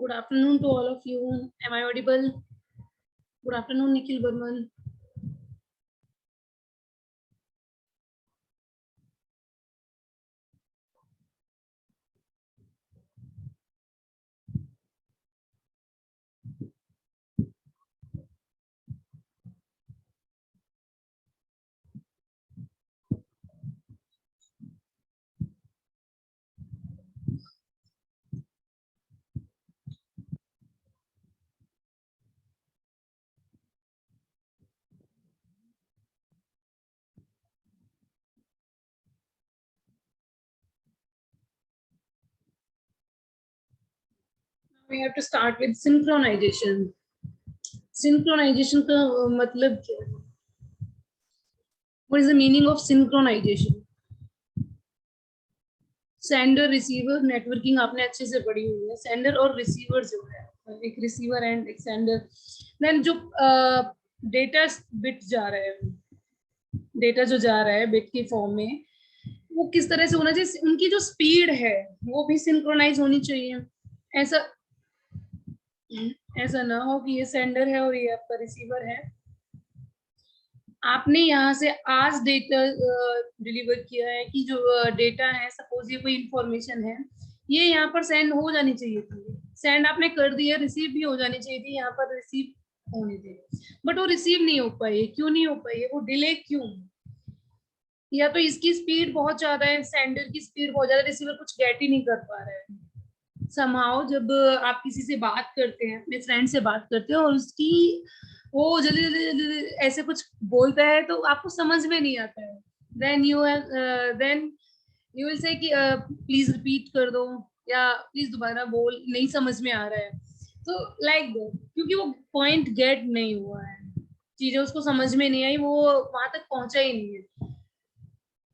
Good afternoon to all of you. Am I audible? Good afternoon, Nikhil Burman. We have to start with synchronization. Synchronization का मतलब क्या है? What is the meaning of synchronization? Sender receiver networking आपने अच्छे से पढ़ी हुई है. सेंडर और रिसीवर जो है, एक रिसीवर एंड एक सेंडर. देन जो डेटा बिट जा रहा है, डेटा जो जा रहा है बिट के फॉर्म में, वो किस तरह से होना चाहिए. उनकी जो स्पीड है वो भी सिंक्रोनाइज होनी चाहिए. ऐसा ऐसा ना हो कि ये सेंडर है और ये आपका रिसीवर है. आपने यहाँ से आज डेटा डिलीवर किया है कि जो डेटा है, सपोज ये कोई इंफॉर्मेशन है, ये यहाँ पर सेंड हो जानी चाहिए थी. सेंड आपने कर दिया, रिसीव भी हो जानी चाहिए थी, यहाँ पर रिसीव होनी थी, बट वो रिसीव नहीं हो पाई. क्यों नहीं हो पाई? वो डिले क्यों? या तो इसकी स्पीड बहुत ज्यादा है, सेंडर की स्पीड बहुत ज्यादा, रिसीवर कुछ गेट ही नहीं कर पा रहा है. समहाउ जब आप किसी से बात करते हैं, अपने फ्रेंड से बात करते हैं और उसकी वो जल्दी जल्दी ऐसे कुछ बोलता है तो आपको समझ में नहीं आता है. देन यू विल से कि प्लीज रिपीट कर दो या प्लीज दोबारा बोल, नहीं समझ में आ रहा है. तो लाइक क्योंकि वो पॉइंट गेट नहीं हुआ है, चीजें उसको समझ में नहीं आई, वो वहां तक पहुंचा ही नहीं है.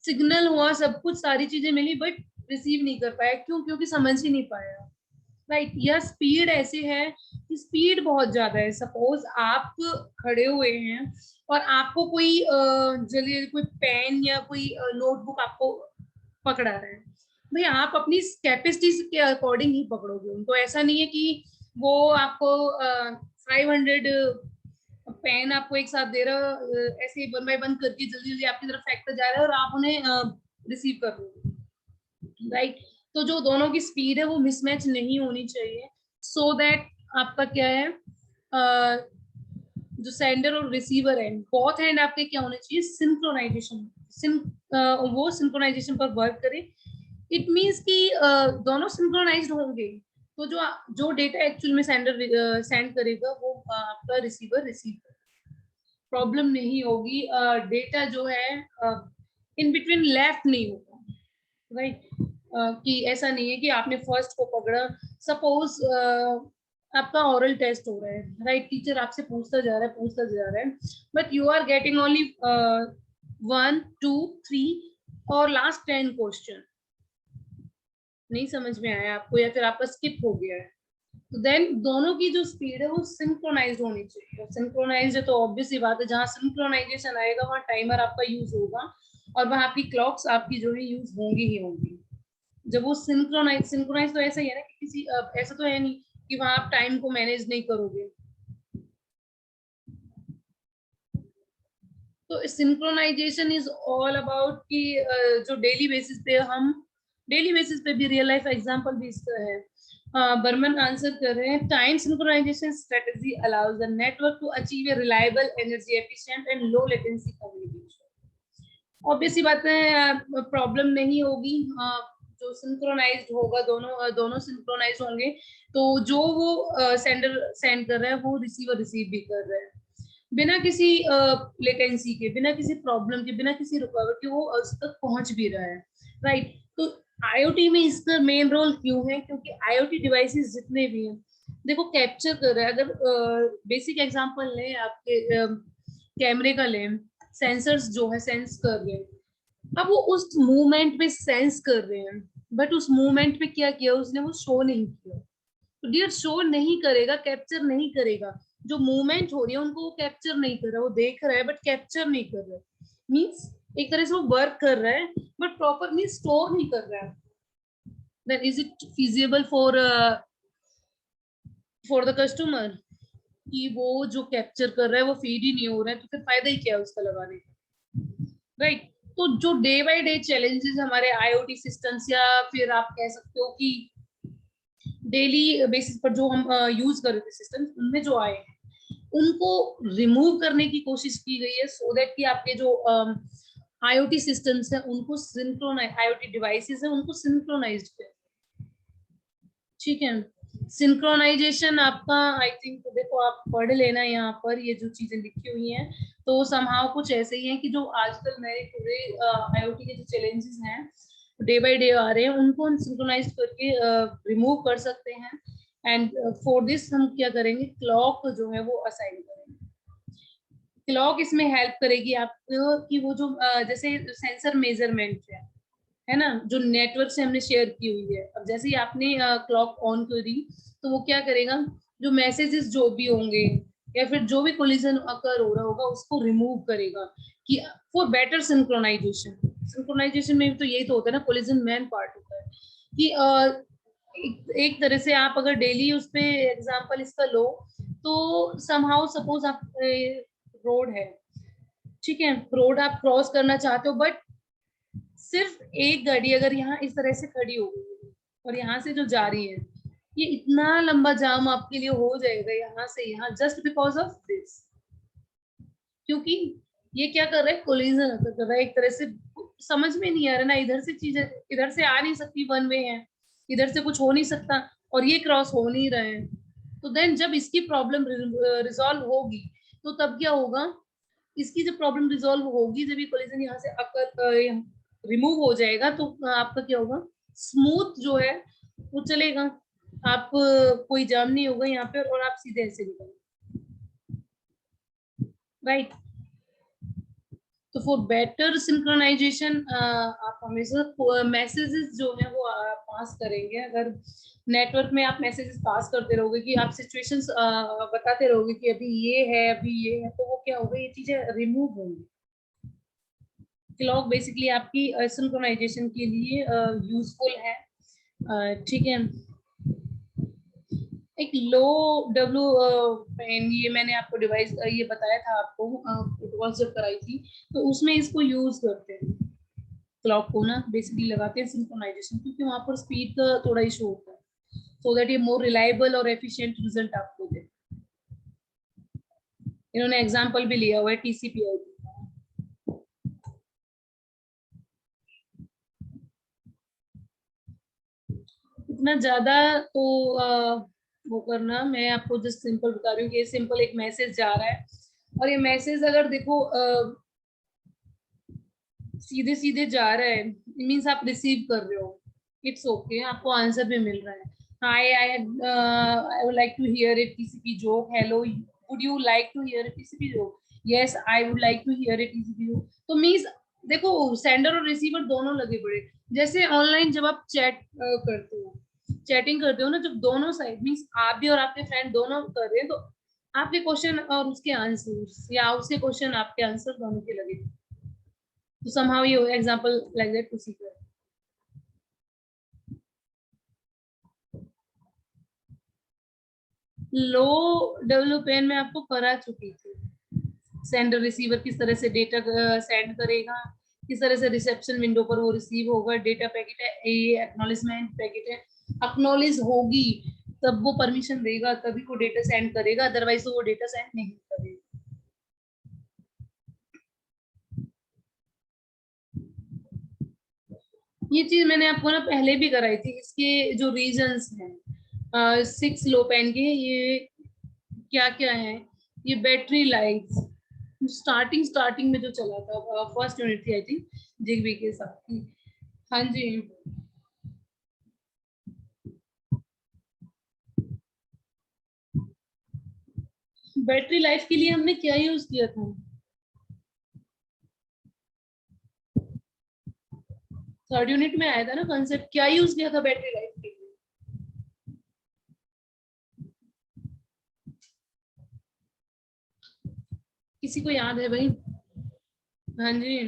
सिग्नल हुआ, सब कुछ, सारी चीजें मिली, बट रिसीव नहीं कर पाया. क्यों? क्योंकि समझ ही नहीं पाया. राइट. या स्पीड ऐसी है कि स्पीड बहुत ज्यादा है. सपोज आप खड़े हुए हैं और आपको कोई जल्दी कोई पेन या कोई नोटबुक आपको पकड़ा रहा है. भाई आप अपनी कैपेसिटी के अकॉर्डिंग ही पकड़ोगे उनको. ऐसा नहीं है कि वो आपको 500 पेन आपको एक साथ दे रहा, ऐसे ही वन बाय वन करके जल्दी जल्दी आपकी तरफ फेंकता जा रहा है और आप उन्हें रिसीव कर रहे हो. राइट. तो जो दोनों की स्पीड है वो मिसमैच नहीं होनी चाहिए, सो दैट आपका क्या है, जो सेंडर और रिसीवर है, बोथ हैंड आपके क्या होने चाहिए, सिंक्रोनाइजेशन. वो सिंक्रोनाइजेशन पर वर्क करे. इट मीन्स कि दोनों सिंक्रोनाइज्ड होंगे तो जो जो डेटा एक्चुअल में सेंडर सेंड करेगा वो आपका रिसीवर रिसीव करेगा. प्रॉब्लम नहीं होगी. डेटा जो है इन बिटवीन लेफ्ट नहीं होगा. राइट. कि ऐसा नहीं है कि आपने फर्स्ट को पकड़ा. सपोज आपका ओरल टेस्ट हो रहा है, राइट. टीचर आपसे पूछता जा रहा है, but you are getting only 1 2 3 और लास्ट 10 क्वेश्चन नहीं समझ में आया आपको, या फिर आपका स्किप हो गया है. तो देन दोनों की जो स्पीड है वो सिंक्रोनाइज होनी चाहिए. सिंक्रोनाइज है तो ऑब्वियस ही बात है, जहां सिंक्रोनाइजेशन आएगा वहां टाइमर आपका यूज होगा और वहां आपकी क्लॉक्स आपकी जो है यूज होंगी ही होंगी. जब वो सिंक्रोनाइज तो ऐसा ही है ना कि किसी ऐसा तो है नहीं कि वहां आप टाइम को मैनेज नहीं करोगे. तो सिंक्रोनाइजेशन इज ऑल अबाउट कि जो डेली बेसिस पे भी रियल लाइफ एग्जांपल भी इसका है. बर्मन आंसर कर रहे हैं, time synchronization strategy allows the network to achieve a reliable, energy efficient and low latency communication. Obvious ही बात है, प्रॉब्लम नहीं होगी. जो सिंक्रोनाइज्ड होगा, दोनों सिंक्रोनाइज होंगे तो जो वो सेंडर सेंड कर रहा है वो रिसीवर रिसीव भी कर रहा है, बिना किसी लेटेंसी के, बिना किसी प्रॉब्लम के, बिना किसी रुकावट के वो उस तक पहुंच भी रहा है. राइट. तो आईओटी में इसका मेन रोल क्यों है? क्योंकि आईओटी डिवाइसेस जितने भी हैं, देखो कैप्चर कर रहा है. अगर बेसिक एग्जांपल लें, आपके कैमरे का लें, सेंसर्स जो है सेंस कर रहे हैं. अब वो उस मूवमेंट पे सेंस कर रहे हैं, बट उस मूवमेंट पे क्या किया उसने, वो शो नहीं किया. तो डियर शो नहीं करेगा, कैप्चर नहीं करेगा. जो मूवमेंट हो रही है उनको वो कैप्चर नहीं कर रहा. वो देख रहा है बट कैप्चर नहीं कर रहा है. मीन्स एक तरह से वो वर्क कर रहा है बट प्रॉपरली स्टोर नहीं कर रहा है. Then is it feasible for for the customer कि वो जो कैप्चर कर रहा है वो फीड ही नहीं हो रहा है, तो फिर फायदा ही क्या है उसका लगाने का, राइट। तो जो डे बाय डे चैलेंजेस हमारे आईओटी सिस्टम्स, या फिर आप कह सकते हो कि डेली बेसिस पर जो हम यूज कर रहे थे सिस्टम, उनमें जो आए हैं उनको रिमूव करने की कोशिश की गई है, सो दैट कि आपके जो आईओटी सिस्टम्स है उनको सिंक्रोनाइज, आईओटी डिवाइसेस है उनको सिंक्रोनाइज्ड करें। ठीक है, सिंक्रोनाइजेशन आपका, आई थिंक देखो आप पढ़ लेना यहाँ पर ये जो चीजें लिखी हुई हैं, तो समहाउ कुछ ऐसे ही है कि जो आजकल नए पूरे आईओटी के जो चैलेंजेस हैं डे बाय डे आ रहे हैं, उनको हम सिंक्रोनाइज करके रिमूव कर सकते हैं। एंड फॉर दिस हम क्या करेंगे, क्लॉक जो है वो असाइन करेंगे। क्लॉक इसमें हेल्प करेगी आपको कि वो जो जैसे सेंसर मेजरमेंट है ना, जो नेटवर्क से हमने शेयर की हुई है, अब जैसे ही आपने क्लॉक ऑन करी तो वो क्या करेगा, जो मैसेजेस जो भी होंगे या फिर जो भी कोलिजन अकर हो रहा होगा उसको रिमूव करेगा, कि फॉर बेटर सिंक्रोनाइजेशन। सिंक्रोनाइजेशन में भी तो यही तो होता है ना, कोलिजन मेन पार्ट होता है कि एक तरह से आप अगर डेली उस पे एग्जांपल इसका लो, तो समहाउ सपोज आप रोड है, ठीक है, रोड आप क्रॉस करना चाहते हो, बट सिर्फ एक गाड़ी अगर यहाँ इस तरह से खड़ी हो गई और यहाँ से जो जा रही है, ये इतना लंबा जाम आपके लिए हो जाएगा यहाँ से यहाँ, जस्ट बिकॉज ऑफ दिस, क्योंकि ये क्या कर रहा है, कोलिजन कर रहा है एक तरह से। समझ में नहीं आ रहा ना, इधर से चीजें इधर से आ नहीं सकती, वन वे है, इधर से कुछ हो नहीं सकता, और ये क्रॉस हो नहीं रहे हैं। तो देन जब इसकी प्रॉब्लम रिजॉल्व होगी, तो तब क्या होगा, इसकी जब प्रॉब्लम रिजॉल्व होगी, जब ये कोलिजन यहाँ से अकर रिमूव हो जाएगा, तो आपका क्या होगा, स्मूथ जो है वो चलेगा, आप कोई जाम नहीं होगा यहाँ पे, और आप सीधे ऐसे निकल, राइट। तो फॉर बेटर सिंक्रोनाइजेशन आप हमेशा मैसेजेस जो है वो पास करेंगे। अगर नेटवर्क में आप मैसेजेस पास करते रहोगे कि आप सिचुएशंस बताते रहोगे कि अभी ये है अभी ये है, तो वो क्या होगा, ये चीजें रिमूव होंगी। क्लॉक बेसिकली आपकी सिंक्रोनाइजेशन के लिए यूजफुल है, ठीक है। एक लो डब्ल्यू पेन, ये मैंने आपको डिवाइस ये बताया था आपको प्रोटोकॉल जब कराई थी, तो उसमें इसको यूज करते हैं, क्लॉक को ना बेसिकली लगाते हैं सिंक्रोनाइजेशन, क्योंकि वहां पर स्पीड का थोड़ा इशू होता है, सो दैट ये मोर रिलायबल और एफिशिएंट रिजल्ट आपको दे। इन्होंने एग्जांपल भी लिया हुआ है टीसीपी/आईपी। इतना ज्यादा तो वो करना, मैं आपको जस्ट सिंपल बता रही हूँ कि सिंपल एक मैसेज जा रहा है, और ये मैसेज अगर देखो सीधे सीधे जा रहा है, मीन्स आप रिसीव कर रहे हो, इट्स ओके, आपको आंसर भी मिल रहा है। Hi, I would like to hear it TCP joke, hello would you like to hear it TCP joke, yes I would like to hear it TCP joke. तो means देखो sender और receiver दोनों लगे पड़े। जैसे ऑनलाइन जब आप chat करते हो, चैटिंग करते हो ना, जब दोनों साइड मीन्स आप भी और आपके फ्रेंड दोनों कर रहे हैं, तो आपके क्वेश्चन और उसके आंसर, या उसके क्वेश्चन आपके आंसर दोनों के लगे, तो somehow you example like that to see. Low development में आपको करा चुकी थी, सेंडर रिसीवर किस तरह से डेटा सेंड करेगा, किस तरह से रिसेप्शन विंडो पर वो रिसीव होगा, डेटा पैकेट है ये एक्नॉलेजमेंट पैकेट है, एक्नॉलेज होगी तब वो परमिशन देगा, तभी वो डेटा सेंड करेगा, अदरवाइज तो वो डेटा सेंड नहीं करेगा। ये चीज मैंने आपको ना पहले भी कराई थी, इसके जो रीजंस हैं 6 लो पैन के, ये क्या क्या है, ये बैटरी लाइफ, स्टार्टिंग में जो चला था, फर्स्ट यूनिट थी आई थिंक जिगबी के साथ की। हाँ जी, बैटरी लाइफ के लिए हमने क्या यूज किया था, थर्ड यूनिट में आया था ना कंसेप्ट, क्या यूज किया था बैटरी लाइफ के लिए। किसी को याद है भाई? हाँ जी,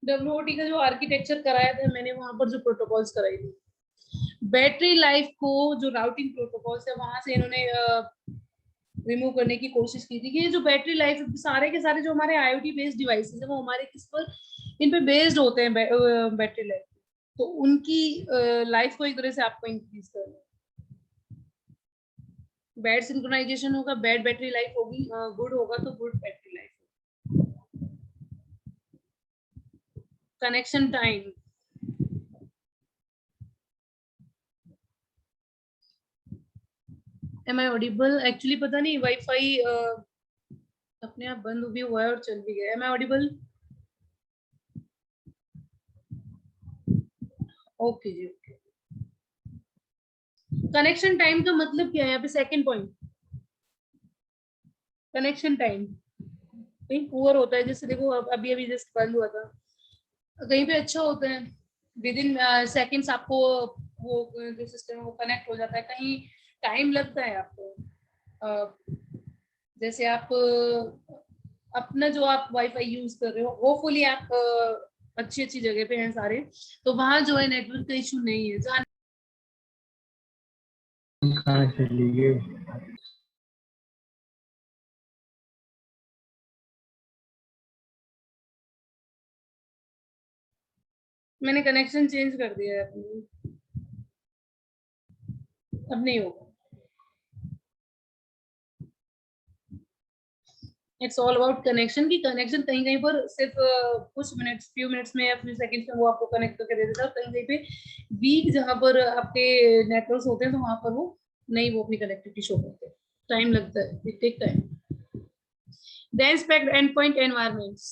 WOT का जो आर्किटेक्चर कराया था मैंने, वहां पर जो प्रोटोकॉल्स कराई थी, बैटरी लाइफ को जो राउटिंग प्रोटोकॉल्स है वहां से इन्होंने रिमूव करने की कोशिश की थी कि ये जो बैटरी लाइफ, सारे के सारे जो हमारे IoT बेस्ड डिवाइसेस है वो हमारे किस पर, इन पे बेस्ड होते हैं बैटरी लाइफ, तो उनकी लाइफ को एक तरह से आपको इंक्रीज करना है। बैड सिंक्रोनाइजेशन होगा, बैड बैटरी लाइफ होगी, गुड होगा तो good battery life. Connection time, am I audible? Actually पता नहीं, वाईफाई अपने आप बंद भी हुआ है और चल भी गया। Am I audible? ओके जी, ओके। कनेक्शन टाइम का मतलब क्या है यहाँ पे? सेकंड पॉइंट, कनेक्शन टाइम कहीं पुअर होता है, जैसे देखो अभी अभी जस्ट बंद हुआ था, कहीं पे अच्छा होता है, विद इन सेकेंड्स आपको वो जो सिस्टम है वो कनेक्ट हो जाता है, कहीं टाइम लगता है आपको। जैसे आप अपना जो आप वाईफाई यूज कर रहे हो, होपफुली आप अच्छी अच्छी जगह पे हैं सारे, तो वहां जो है नेटवर्क का इशू नहीं है। जहाँ कहाँ चली गई? मैंने कनेक्शन चेंज कर दिया है अपनी, अब नहीं होगा। इट्स ऑल अबाउट कनेक्शन, की कनेक्शन कहीं कहीं पर सिर्फ कुछ मिनट्स, फ्यू मिनट्स में या फ्यू सेकंड्स में वो आपको कनेक्ट करके दे देता है, कहीं कहीं पे वीक जहां पर आपके नेटवर्क्स होते हैं तो वहां पर वो नहीं, वो अपनी कनेक्टिविटी शो करते हैं, टाइम लगता है, it take time. dense packed endpoint environments,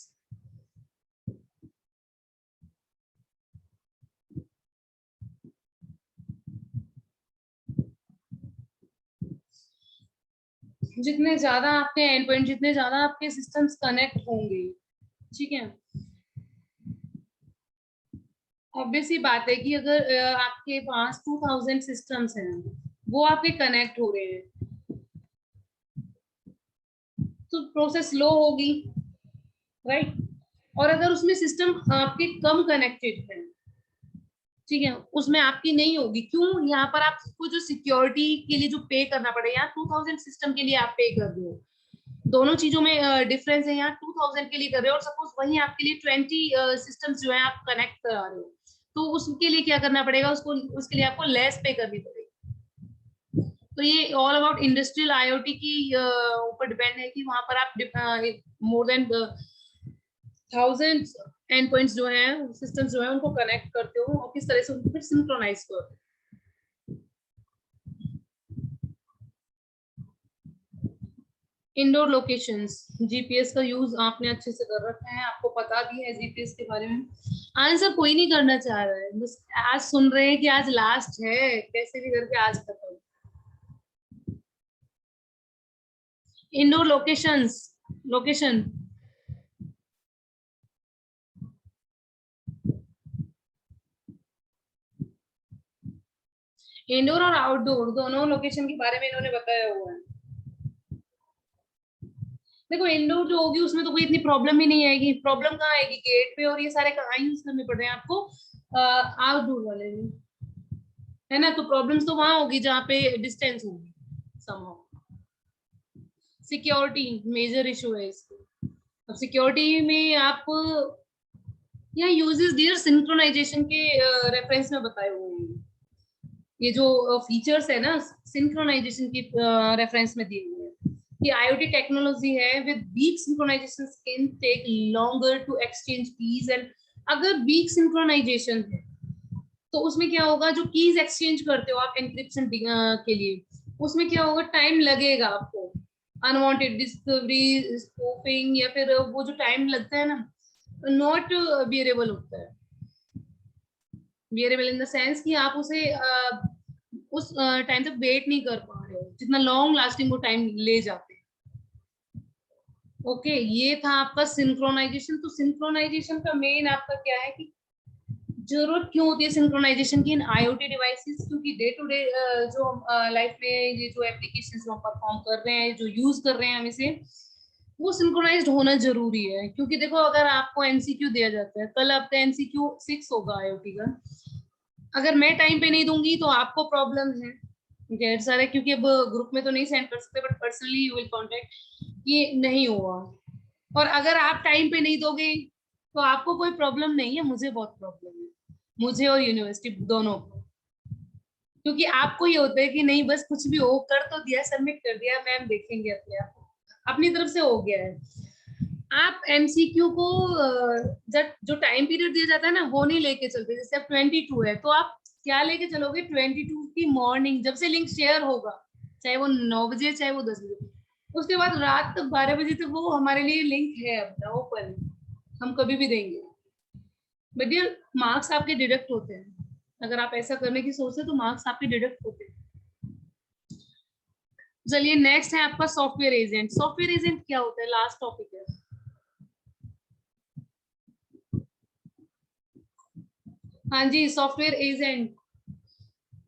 जितने ज्यादा आपके एंड पॉइंट, जितने ज्यादा आपके सिस्टम्स कनेक्ट होंगे, ठीक है, ऑब्वियस ही बात है कि अगर आपके पास 2000 सिस्टम्स हैं, वो आपके कनेक्ट हो रहे हैं, तो प्रोसेस स्लो होगी, राइट? और अगर उसमें सिस्टम आपके कम कनेक्टेड है, ठीक है, उसमें आपकी नहीं होगी। क्यों? यहाँ पर आपको जो सिक्योरिटी के लिए जो पे करना पड़ेगा, यहाँ 2000 सिस्टम के लिए आप पे कर रहे हो, दोनों चीजों में डिफरेंस है। यहाँ 2000 के लिए कर रहे हो और सपोज वहीं आपके लिए 20 सिस्टम्स जो है आप कनेक्ट करा रहे हो, तो उसके लिए क्या करना पड़ेगा? उसको, उसके लिए आपको लेस पे करनी पड़ेगी। तो ये ऑल अबाउट इंडस्ट्रियल IoT की ऊपर डिपेंड है कि वहां पर आप मोर देन 1000 एंड पॉइंट्स जो है, सिस्टम्स जो है, उनको कनेक्ट करते हो और किस तरह से उनको फिर सिंक्रोनाइज करो। इंडोर लोकेशंस, जीपीएस का यूज आपने अच्छे से कर रखा है, आपको पता भी है जीपीएस के बारे में। आंसर कोई नहीं करना चाह रहा है, बस आज सुन रहे हैं कि आज लास्ट है, कैसे भी करके आज खत्म। इंडोर लोकेशंस, लोकेशन, इंडोर और आउटडोर दोनों लोकेशन के बारे में इन्होंने बताया हुआ है। देखो इंडोर जो होगी उसमें तो कोई इतनी प्रॉब्लम ही नहीं आएगी, प्रॉब्लम कहाँ आएगी? गेट पे और ये सारे कहाँ यूज करने पड़ रहे हैं आपको, आउटडोर वाले में, है ना? तो प्रॉब्लम्स तो वहां होगी जहाँ पे डिस्टेंस होगी समहाउ। सिक्योरिटी मेजर इशू है इसको। अब सिक्योरिटी में आप यहाँ यूजेस दिए सिंक्रोनाइजेशन के रेफरेंस में बताए हुए हैं, ये जो फीचर्स है ना सिंक्रोनाइजेशन की रेफरेंस में दिए हुए हैं कि IoT टेक्नोलॉजी है with weak synchronization can take longer to exchange keys and, अगर वीक सिंक्रोनाइजेशन है तो उसमें क्या होगा? जो कीज एक्सचेंज करते हो आप एनक्रिप्शन के लिए, उसमें क्या होगा? टाइम लगेगा आपको, अनवांटेड डिस्कवरी, स्पूफिंग, या फिर वो जो टाइम लगता है ना, नॉट बियरेबल होता है। बियरेबल इन द सेंस कि आप उसे उस टाइम तक वेट नहीं कर पा रहे हो, जितना लॉन्ग लास्टिंग वो टाइम ले जाते हैं। ओके, ये था आपका सिंक्रोनाइजेशन। तो सिंक्रोनाइजेशन का मेन आपका क्या है कि जरूरत क्यों होती है सिंक्रोनाइजेशन की इन IoT डिवाइसेस? क्योंकि डे टू डे जो लाइफ में ये जो एप्लीकेशंस हम परफॉर्म कर रहे हैं, जो यूज कर रहे हैं हम इसे, वो सिंक्रोनाइज्ड होना जरूरी है, क्योंकि देखो अगर आपको एमसीक्यू दिया जाता है, कल आपका एमसीक्यू 6 होगा आईओटी का, अगर मैं टाइम पे नहीं दूंगी तो आपको प्रॉब्लम है ढेर सारे, क्योंकि अब ग्रुप में तो नहीं सेंड कर सकते, but personally you will contact कि नहीं हुआ। और अगर आप टाइम पे नहीं दोगे तो आपको कोई प्रॉब्लम नहीं है, मुझे बहुत प्रॉब्लम है, मुझे और यूनिवर्सिटी दोनों को। क्योंकि आपको ये होता है कि नहीं बस कुछ भी हो, कर तो दिया, सबमिट कर दिया, मैम देखेंगे अपने आप, अपनी तरफ से हो गया है। आप एमसीक्यू को जब जो टाइम पीरियड दिया जाता है ना, वो नहीं लेके चलते। जैसे अब 22 है, तो आप क्या लेके चलोगे? 22 की मॉर्निंग जब से लिंक शेयर होगा, चाहे वो 9 बजे चाहे वो 10 बजे, उसके बाद रात तक 12 बजे तक वो हमारे लिए लिंक है अपना ओपन, हम कभी भी देंगे। बट ये मार्क्स आपके डिडक्ट होते हैं, अगर आप ऐसा करने की सोचते तो मार्क्स आपके डिडक्ट होते हैं। चलिए नेक्स्ट है आपका सॉफ्टवेयर एजेंट। सॉफ्टवेयर एजेंट क्या होता है? लास्ट टॉपिक है। हाँ जी, software agent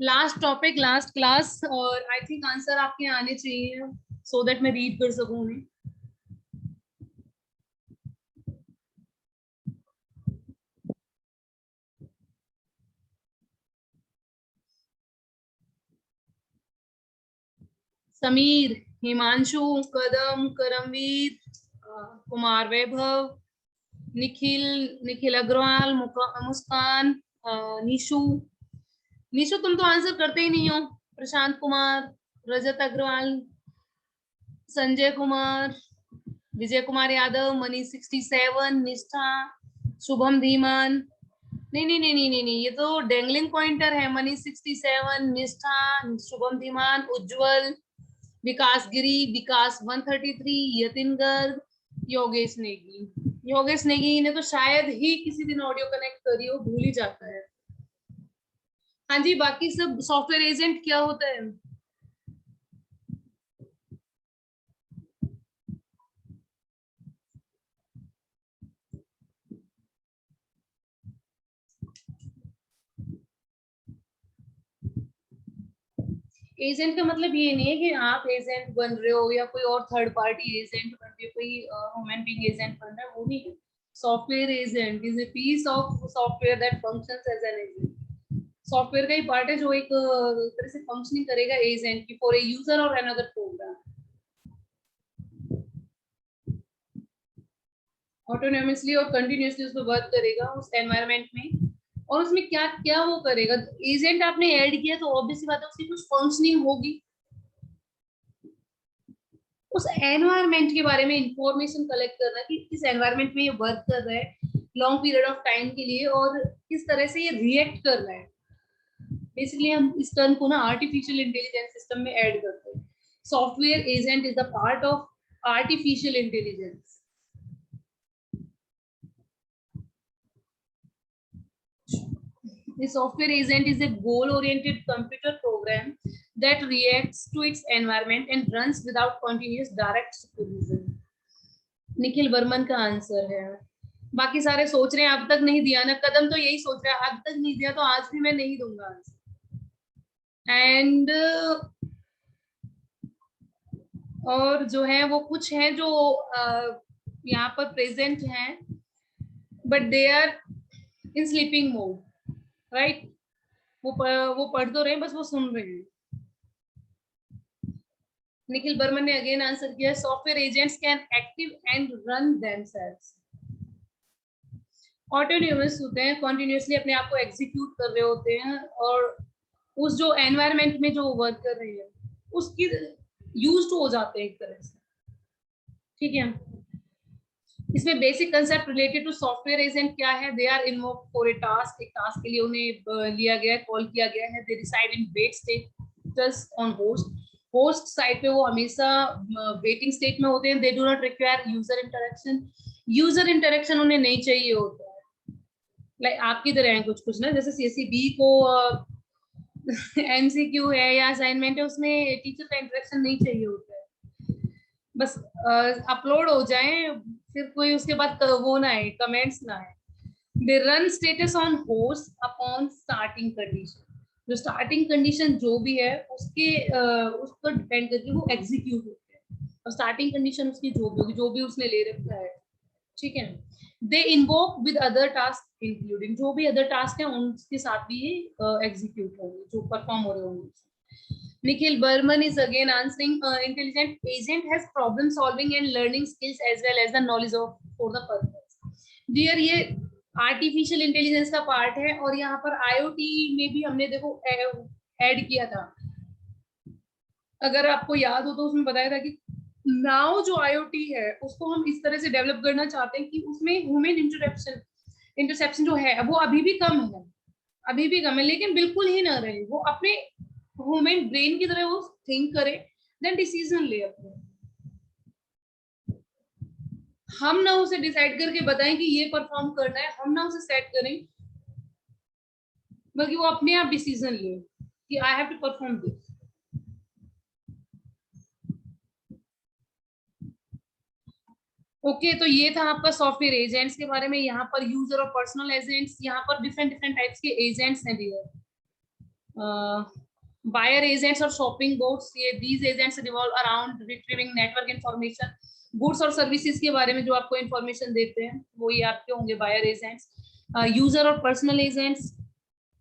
last topic, last class, और आई थिंक आंसर आपके आने चाहिए सो दैट मैं रीड कर सकूं उन्हें। समीर, हिमांशु, कदम, करमवीर, कुमार वैभव, निखिल, निखिल अग्रवाल, मुस्कान, निशु। निशु तुम तो आंसर करते ही नहीं हो। प्रशांत कुमार, रजत अग्रवाल, संजय कुमार, विजय कुमार यादव, मनी 67, निष्ठा, शुभम धीमान। नहीं नहीं नहीं नहीं नहीं नहीं, ये तो डेंगलिंग पॉइंटर है। मनी 67, निष्ठा, शुभम धीमान, उज्जवल, विकास गिरी, विकास 133, यतिन गर्ग, योगेश नेगी। योगेश नेगी ने तो शायद ही किसी दिन ऑडियो कनेक्ट करी हो, भूल ही जाता है। हाँ जी, बाकी सब सॉफ्टवेयर एजेंट क्या होता है? एजेंट का मतलब ये नहीं है कि आप एजेंट बन रहे हो या कोई और थर्ड पार्टी एजेंट बन रहे हो, कोई ह्यूमन बीइंग एजेंट बन रहा है, वो नहीं है। Software agent is a piece of software that functions as an agent. Software का ही पार्ट है जो एक तरह से फंक्शनिंग करेगा एजेंट की फॉर ए यूजर और अनदर प्रोग्राम। ऑटोनोमसली और कंटिन्यूसली उसमें वर्क करेगा उस एनवायरनमेंट में, और उसमें क्या क्या वो करेगा। एजेंट आपने ऐड किया तो ऑब्वियसली बात है उसकी कुछ फंक्शनिंग होगी, उस एनवायरनमेंट के बारे में इंफॉर्मेशन कलेक्ट करना कि किस एनवायरनमेंट में ये वर्क कर रहा है लॉन्ग पीरियड ऑफ टाइम के लिए, और किस तरह से ये रिएक्ट कर रहा है। बेसिकली हम इस टर्म को ना आर्टिफिशियल इंटेलिजेंस सिस्टम में ऐड करते हैं। Software agent is the part of artificial intelligence. The software agent is a goal-oriented computer program that reacts to its environment and runs without continuous direct supervision. Nikhil Barman का answer है। बाकी सारे सोच रहे हैं अब तक नहीं दिया ना, कदम तो यही सोच रहा है अब तक नहीं दिया तो आज भी मैं नहीं दूंगा आंसर। एंड और जो है वो कुछ है जो यहाँ पर प्रेजेंट हैं but they are in sleeping mode, right? वो पढ़ तो रहे हैं, बस वो सुन रहे हैं। निखिल बर्मन ने अगेन आंसर किया, software agents can active and run themselves. Autonomous होते हैं, कॉन्टिन्यूसली अपने आप को एग्जीक्यूट कर रहे होते हैं, और उस जो एनवायरनमेंट में जो वर्क कर रहे हैं उसकी यूज्ड हो जाते हैं एक तरह से, ठीक है। इसमें basic concept related to software agent क्या है? They are invoked for a task, एक टास्क के लिए उन्हें लिया गया है, कॉल किया गया है। They reside in wait status on host, host side पे वो हमेशा वेटिंग स्टेट में होते हैं। They do not require user interaction, user interaction उन्हें नहीं चाहिए होता है। लाइक आपकी तरह है कुछ कुछ ना, जैसे सीएससीबी को एमसीक्यू है या असाइनमेंट है, उसमें टीचर का इंटरेक्शन नहीं चाहिए होता है, बस अपलोड हो जाए, फिर कोई उसके बाद वो ना है, कमेंट्स ना है। They run status on host upon starting condition, जो स्टार्टिंग कंडीशन जो भी है उसके उस पर डिपेंड करके वो एग्जीक्यूट होते हैं। और स्टार्टिंग कंडीशन उसकी जो भी होगी, जो भी उसने ले रखा है, ठीक है। They invoke with other task including, जो भी अदर टास्क है उनके साथ भी ये एग्जीक्यूट होंगे, जो परफॉर्म हो रहे होंगे। Nikhil Burman is again answering, intelligent agent has problem solving and learning skills as well as the knowledge of for the purpose. Dear, ये आर्टिफिशियल इंटेलिजेंस का पार्ट है और यहाँ पर आईओटी में भी हमने देखो ऐड किया था, अगर आपको याद हो तो उसमें बताया था कि नाउ जो आईओटी है उसको हम इस तरह से डेवलप करना चाहते हैं कि उसमें ह्यूमन इंटरसेप्शन जो है वो अभी भी कम है, लेकिन बिल्कुल ही ना रहे, वो अपने ह्यूमन ब्रेन की तरह वो थिंक करे, देन डिसीजन ले अपने। हम ना उसे डिसाइड करके बताएं कि ये परफॉर्म करना है, हम ना उसे सेट करें, बल्कि वो अपने आप डिसीजन ले कि I have to perform this. Okay, तो ये था आपका सॉफ्टवेयर एजेंट्स के बारे में। यहाँ पर यूजर और पर्सनल एजेंट्स, यहाँ पर डिफरेंट डिफरेंट टाइप्स के एजेंट्स हैं डियर। बायर एजेंट्स और शॉपिंग बोट्स, ये these agents revolve around retrieving network information. Goods और सर्विसेज के बारे में जो आपको इंफॉर्मेशन देते हैं वो ये आपके होंगे बायर एजेंट्स। यूजर और personal agents,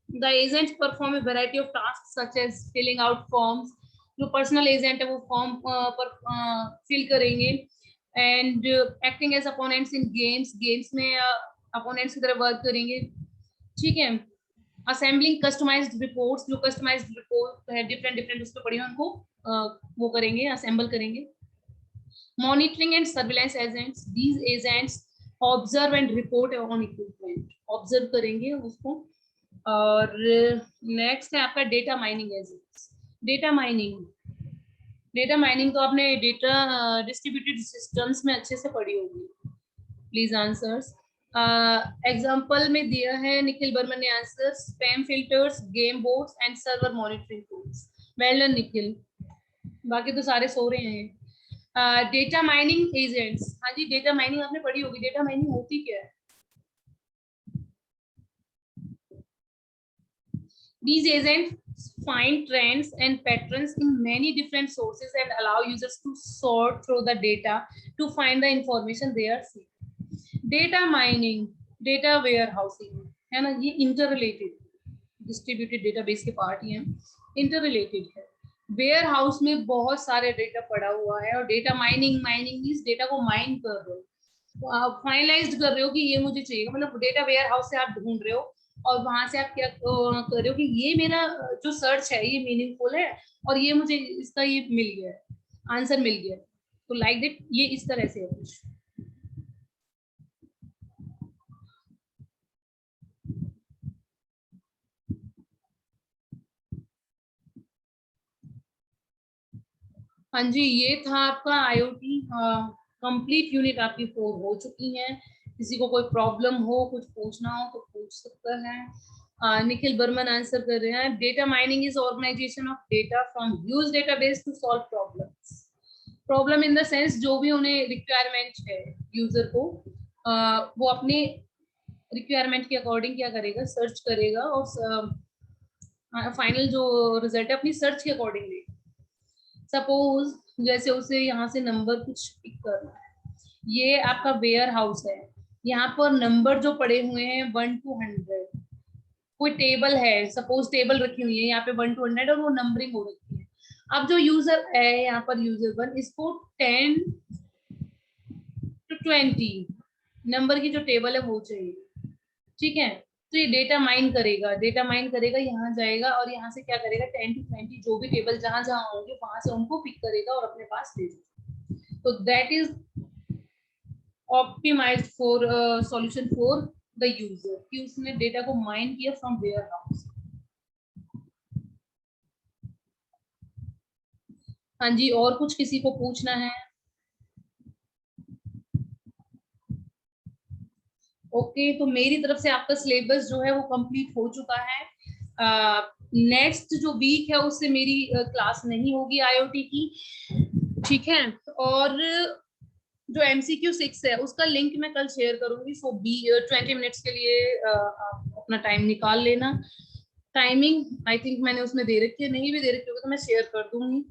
the agents perform a variety of task such as filling out forms. जो पर्सनल एजेंट है वो फॉर्म पर फिल करेंगे। And acting as opponents in games में अपोनेंट्स की तरह वर्क करेंगे, ठीक है। असेंबलिंग कस्टमाइज्ड रिपोर्ट्स, जो कस्टमाइज्ड रिपोर्ट है डिफरेंट उस पर पड़ी है उनको वो करेंगे, असेंबल करेंगे। Monitoring and surveillance agents, these agents observe and report on equipment, observe करेंगे उसको। और नेक्स्ट है आपका data mining agents. Data mining तो आपने डेटा डिस्ट्रीब्यूटेड सिस्टम्स में अच्छे से पढ़ी होगी। Please answers. एग्जाम्पल में दिया है निखिल बर्मन ने answer, spam filters, game boards and server monitoring tools. Well done Nikhil, बाकी तो सारे सो रहे हैं। डेटा माइनिंग एजेंट्स, हाँ जी डेटा माइनिंग आपने पढ़ी होगी। डेटा माइनिंग होती क्या है? These agents find trends and patterns in many different sources and allow users to sort through the data to find the information they are seeking. Data mining, data warehousing है ना, ये interrelated, distributed database के part ही हैं, interrelated है। Ware house में बहुत सारे data पड़ा हुआ है और डेटा माइनिंग मींस डेटा को माइन कर रहे हो, आप फाइनलाइज्ड कर रहे हो कि ये मुझे चाहिए, मतलब डेटा वेयर हाउस से आप ढूंढ रहे हो और वहां से आप क्या कर रहे हो कि ये मेरा जो सर्च है ये मीनिंगफुल है और ये मुझे इसका ये मिल गया है, आंसर मिल गया, तो लाइक दैट ये इस तरह से है कुछ। हाँ जी, ये था आपका आईओटी कंप्लीट यूनिट, आपकी 4 हो चुकी है। किसी को कोई प्रॉब्लम हो, कुछ पूछना हो तो पूछ सकता है। निखिल बर्मन आंसर कर रहे हैं, data mining is organisation of data from huge database to solve problem in the sense जो भी उन्हें रिक्वायरमेंट है यूजर को, वो अपने रिक्वायरमेंट के अकॉर्डिंग क्या करेगा, सर्च करेगा और फाइनल जो रिजल्ट है अपनी सर्च के अकॉर्डिंग लेगा। सपोज जैसे उसे यहाँ से नंबर कुछ पिक करना है, ये आपका वेयर हाउस है, यहाँ पर नंबर जो पड़े हुए हैं 1 to 100, कोई टेबल है, सपोज टेबल रखी हुई है यहाँ पे 1 to 100 और वो नंबरिंग हो रखी है। अब जो यूजर है यहाँ पर यूजर 1, इसको 10 to 20 नंबर की जो टेबल है वो चाहिए, ठीक है। तो ये डेटा माइन करेगा, यहाँ जाएगा और यहाँ से क्या करेगा, 10 to 20 जो भी टेबल जहां जहां होंगे वहां से उनको पिक करेगा और अपने पास ले जाएगा। तो that is optimised for solution for the user, कि उसने डेटा को माइन किया फ्रॉम वेयर हाउस। हाँ जी, और कुछ किसी को पूछना है? ओके, तो मेरी तरफ से आपका सिलेबस जो है वो कंप्लीट हो चुका है। नेक्स्ट जो वीक है उससे मेरी क्लास नहीं होगी आईओटी की, ठीक है। और जो MCQ 6 है उसका लिंक मैं कल शेयर करूंगी, सो 20 मिनट्स के लिए आप अपना टाइम निकाल लेना। टाइमिंग आई थिंक मैंने उसमें दे रखी है, नहीं भी दे रखी होगी तो मैं शेयर कर दूंगी।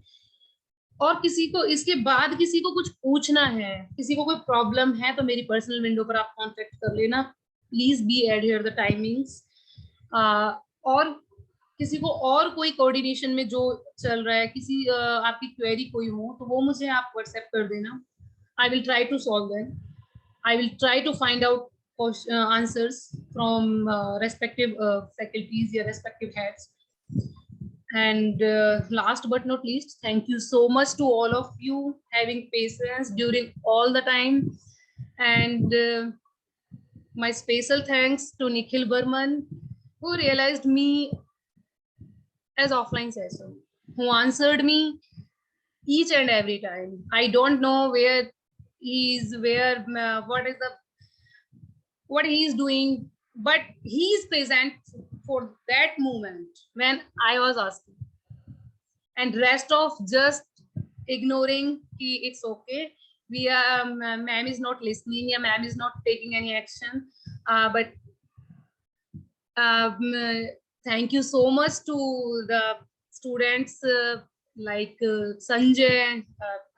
और किसी को इसके बाद किसी को कुछ पूछना है, किसी को कोई प्रॉब्लम है, तो मेरी पर्सनल विंडो पर आप कांटेक्ट कर लेना। Please be adhere the timings. और किसी को और कोई कोऑर्डिनेशन में जो चल रहा है, किसी आपकी क्वेरी कोई हो, तो वो मुझे आप व्हाट्सएप कर देना। I will try to solve them. I will try to find out answers from respective faculties, your respective heads. And last but not least, thank you so much to all of you having patience during all the time. And my special thanks to Nikhil Burman, who realized me as offline session, who answered me each and every time. I don't know where he is, where what he is doing, but he is present for that moment when I was asking, and rest of just ignoring ki it's okay, we are ma'am is not listening, yeah, ma'am is not taking any action. But thank you so much to the students, like Sanjay,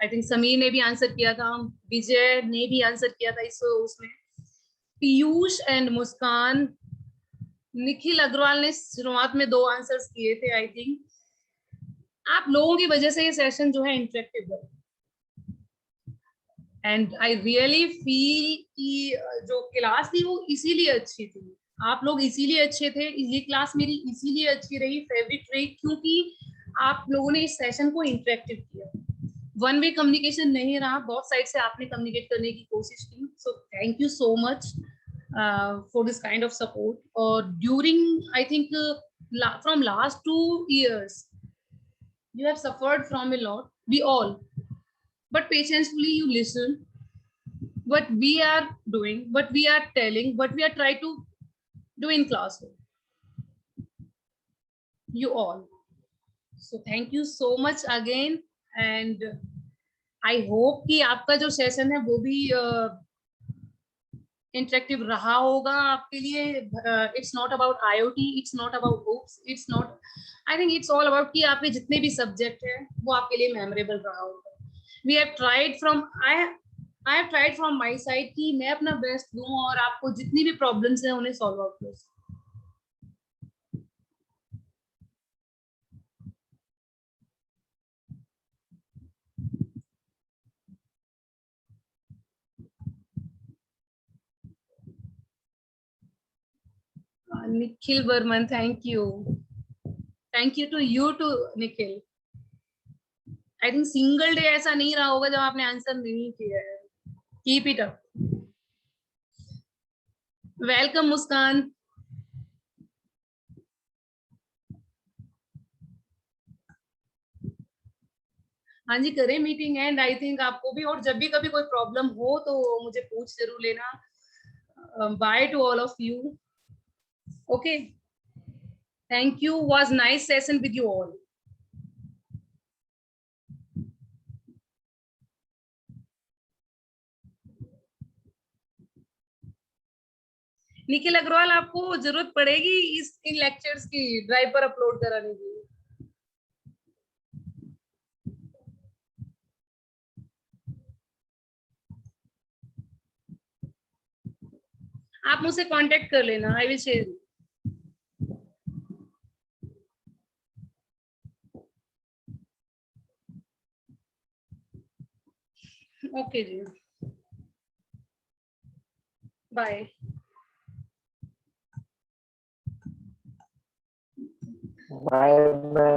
I think Sameer ने भी answer किया था, विजय ने भी answer किया था इस उसमें, पीयूष एंड मुस्कान, निखिल अग्रवाल ने शुरुआत में 2 आंसर्स किए थे। आई थिंक आप लोगों की वजह से ये सेशन जो है इंटरेक्टिव है, एंड आई रियली फील कि जो क्लास थी वो इसीलिए अच्छी थी, आप लोग इसीलिए अच्छे थे, ये क्लास मेरी इसीलिए अच्छी रही, फेवरेट रही, क्योंकि आप लोगों ने इस सेशन को इंटरेक्टिव किया। वन वे कम्युनिकेशन नहीं रहा, बहुत साइड से आपने कम्युनिकेट करने की कोशिश की। So thank you so much for this kind of support. Or during, I think from last 2 years, you have suffered from a lot, we all, but patiently you listen what we are doing, what we are telling, what we are trying to do in classroom, you all. So thank you so much again, and I hope कि आपका जो session है वो भी interactive रहा होगा आपके लिए। It's not about IoT, it's not about OOPS, it's not, I think it's all about कि आपके जितने भी सब्जेक्ट है वो आपके लिए मेमोरेबल रहा होगा। We have tried from I have tried from my side कि मैं अपना बेस्ट दूं और आपको जितनी भी प्रॉब्लम्स हैं उन्हें सॉल्व आउट कर सकूं। Nikhil Burman, thank you. Thank you to you too, Nikhil. I think single day ऐसा नहीं रहा होगा जब आपने आंसर नहीं किया है। Keep it up. Welcome, मुस्कान। हाँ जी, करें मीटिंग, एंड आई थिंक आपको भी, और जब भी कभी कोई प्रॉब्लम हो तो मुझे पूछ जरूर लेना। Bye to all of you. Okay, thank you, was nice session with you all. Nikhil Agarwal, आपको जरूरत पड़ेगी इन लेक्चर्स की ड्राइव पर अपलोड कराने की। आप मुझसे कांटेक्ट कर लेना, आई विल शेयर। ओके जी, बाय बाय बाय।